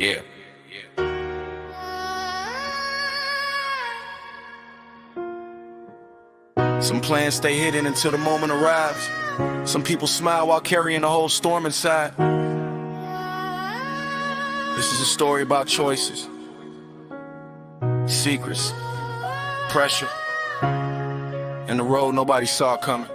Yeah. Some plans stay hidden until the moment arrives. Some people smile while carrying a whole storm inside. This is a story about choices, secrets, pressure, and the road nobody saw coming.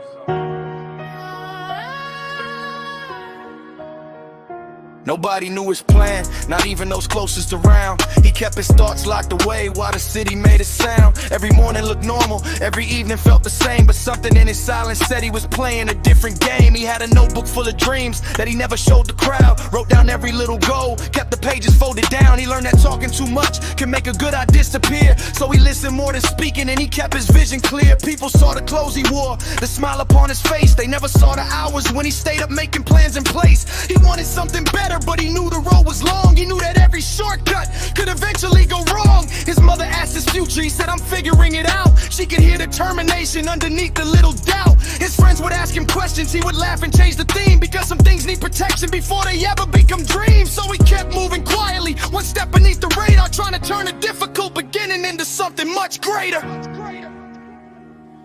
Nobody knew his plan, not even those closest around. He kept his thoughts locked away while the city made a sound. Every morning looked normal, every evening felt the same, but something in his silence said he was playing a different game. He had a notebook full of dreams that he never showed the crowd. Wrote down every little goal, kept the pages folded down. He learned that talking too much can make a good eye disappear. So he listened more than speaking, and he kept his vision clear. People saw the clothes he wore, the smile upon his face. They never saw the hours when he stayed up making plans in place. He wanted something better, but he knew the road was long. He knew that every shortcut could eventually go wrong. His mother asked his future, he said, I'm figuring it out. She could hear determination underneath the little doubt. His friends would ask him questions, he would laugh and change the theme, because some things need protection before they ever become dreams. So he kept moving quietly, one step beneath the radar, trying to turn a difficult beginning into something much greater.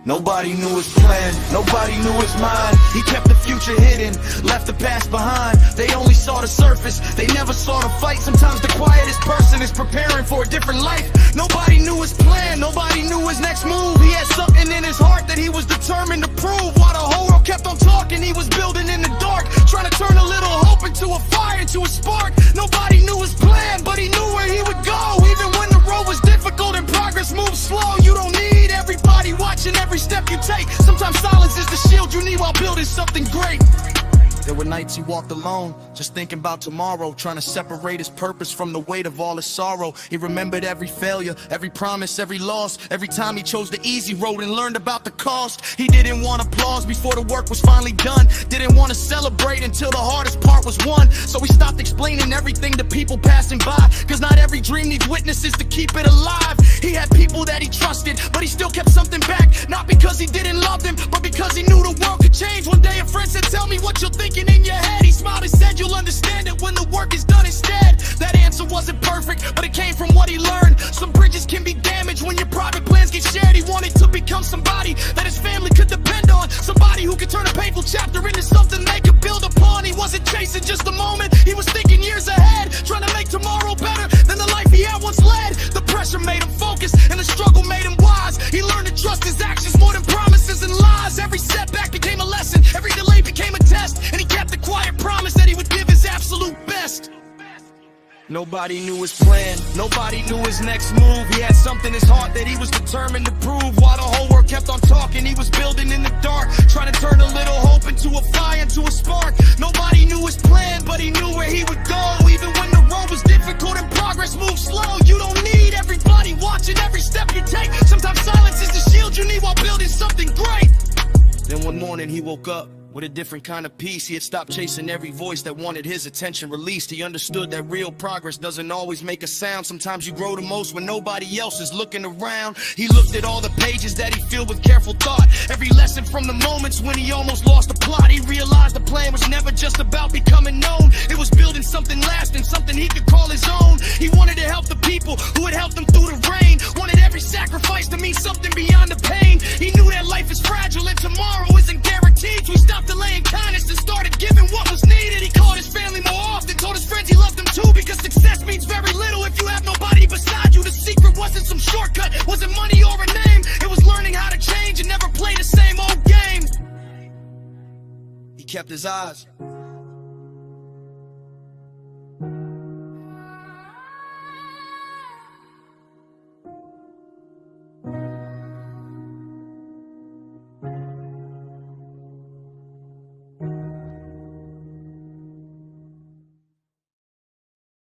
Nobody knew his plan, nobody knew his mind. He kept the future hidden, left the past behind. They only saw the surface, they never saw the fight. Sometimes the quietest person is preparing for a different life. Nobody knew his plan, nobody knew his next move. He had something in his heart that he was determined to prove. While the whole world kept on talking, he was building in the dark, trying to turn a little hope into a fire, into a spark. Nobody knew his plan, but he knew where he would go. Even when the road was difficult and progress moved slow. You don't need everybody watching every step you take. Sometimes silence is the shield you need while building something great. There were nights he walked alone, just thinking about tomorrow, trying to separate his purpose from the weight of all his sorrow. He remembered every failure, every promise, every loss. Every time he chose the easy road and learned about the cost. He didn't want applause before the work was finally done. Didn't want to celebrate until the hardest part was won. So he stopped explaining everything to people passing by, cause not every dream needs witnesses to keep it alive. He had people that he trusted, but he still kept something back. Not because he didn't love them, but because he knew the world could change. One day a friend said, tell me what you're thinking in your head. He smiled and said, you'll understand it when the work is done instead. That answer wasn't perfect, but it came from what he learned. Some bridges can be damaged when your private plans get shared. He wanted to become somebody that his family could depend on, somebody who could turn a painful chapter into something they could build upon. He wasn't chasing just a moment, he was thinking years ahead, trying to make tomorrow better than the life he had once led. The pressure made him focus, and the struggle made him wise. He learned to trust his actions more than promises and lies. Every setback became a lesson, every delay became a test, and he kept the quiet promise that he would give his absolute best. Nobody knew his plan, nobody knew his next move. He had something in his heart that he was determined to prove. While the whole world kept on talking, he was building in the dark, trying to turn a little hope into a fire, into a spark. Nobody knew his plan, but he knew where he would go. Even when the road was difficult and progress moved slow. You don't need everybody watching every step you take. Sometimes silence is the shield you need while building something great. Then one morning he woke up with a different kind of peace. He had stopped chasing every voice that wanted his attention released. He understood that real progress doesn't always make a sound. Sometimes you grow the most when nobody else is looking around. He looked at all the pages that he filled with careful thought, every lesson from the moments when he almost lost the plot. He realized the plan was never just about becoming known. It was building something lasting, something he could call his own. He wanted to help the people who had helped him through the rain, wanted every sacrifice to mean something beyond the pain. He knew that life is fragile and tomorrow isn't guaranteed, so he stopped delaying kindness and started giving what was needed. He called his family more often, told his friends he loved them too, because success means very little if you have nobody beside you. The secret wasn't some shortcut, wasn't money or a name. It was learning how to change and never play the same old game. He kept his eyes